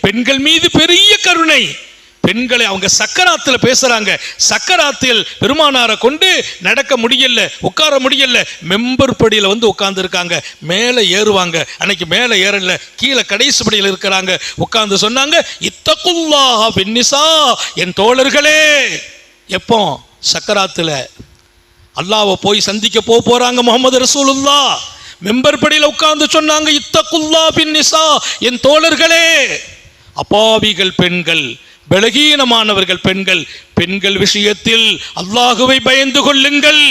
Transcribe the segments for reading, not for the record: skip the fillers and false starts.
பெண்கள் மீது பெரிய கருணை. பெண்களை அவங்க சக்கராத்தில் பேசுறாங்க. சக்கராத்தில் பெருமானாரை கொண்டு நடக்க முடியல, உட்கார முடியல. மெம்பர் படியில் வந்து உட்கார்ந்து இருக்காங்க. மேலே ஏறுவாங்க. அன்னைக்கு மேலே ஏறல, கீழே கடைசி படியில் இருக்கிறாங்க. உட்கார்ந்து சொன்னாங்க, இத்தகுல்லாஹ பின்னிசா, என் தோழர்களே. எப்போ? சக்கராத்தில் அல்லாஹ்வை போய் சந்திக்க போறாங்க முஹம்மது ரசூலுல்லாஹ். மெம்பர் படியில் உட்கார்ந்து சொன்னாங்க, இத்தகுல்லாஹ பின்னிசா, என் தோழர்களே. அப்பாவிகள் பெண்கள், பலகீனமானவர்கள் பெண்கள், பெண்கள் விஷயத்தில் அல்லாஹுவை பயந்து கொள்ளுங்கள்.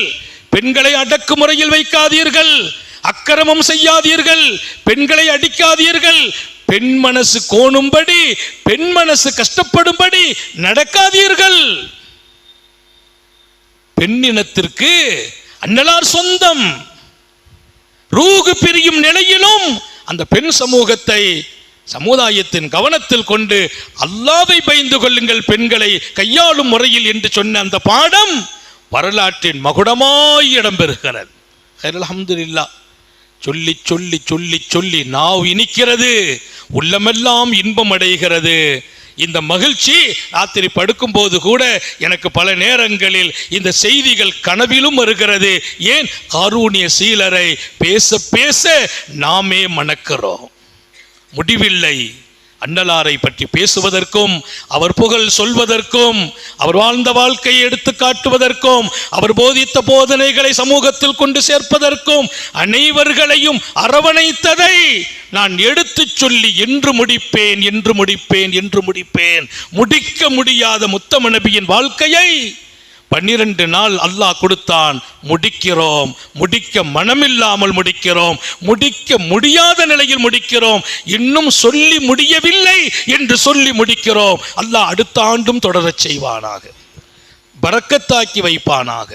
பெண்களை அடக்குமுறையில் வைக்காதீர்கள், அக்கிரமம் செய்யாதீர்கள், பெண்களை அடிக்காதீர்கள், பெண் மனசு கோணும்படி, பெண் மனசு கஷ்டப்படும்படி நடக்காதீர்கள். பெண்ணினத்திற்கு அன்னலார் சொந்தம். ரூகு பிரியும் நிலையிலும் அந்த பெண் சமூகத்தை, சமுதாயத்தின் கவனத்தில் கொண்டு அல்லாஹ்வை பயந்து கொள்ளுங்கள் பெண்களை கையாளும் முறையில் என்று சொன்ன அந்த பாடம் வரலாற்றின் மகுடமாய் இடம்பெறுகிறது. அல்ஹம்துலில்லாஹ். சொல்லி சொல்லி சொல்லி சொல்லி நாவு இனிக்கிறது, உள்ளமெல்லாம் இன்பம் அடைகிறது. இந்த மகிழ்ச்சி ராத்திரி படுக்கும் போது கூட எனக்கு பல நேரங்களில் இந்த செய்திகள் கனவிலும் வருகிறது. ஏன்? காரூணிய சீலரை பேச பேச நாமே மணக்கிறோம். முடிவில்லை. அன்னலாரை பற்றி பேசுவதற்கும், அவர் புகழ் சொல்வதற்கும், அவர் வாழ்ந்த வாழ்க்கையை எடுத்து காட்டுவதற்கும், அவர் போதித்த போதனைகளை சமூகத்தில் கொண்டு சேர்ப்பதற்கும், அனைவர்களையும் அரவணைத்ததை நான் எடுத்து சொல்லி என்று முடிப்பேன், என்று முடிப்பேன், என்று முடிப்பேன். முடிக்க முடியாத முத்தம நபியின் வாழ்க்கையை 12 நாள் அல்லாஹ் கொடுத்தான். முடிக்கிறோம். முடிக்க மனமில்லாமல் முடிக்கிறோம். முடிக்க முடியாத நிலையில் முடிக்கிறோம். இன்னும் சொல்லி முடியவில்லை என்று சொல்லி முடிக்கிறோம். அல்லாஹ் அடுத்த ஆண்டும் தொடரச் செய்வானாக, பரக்கத்தாக்கி வைப்பானாக.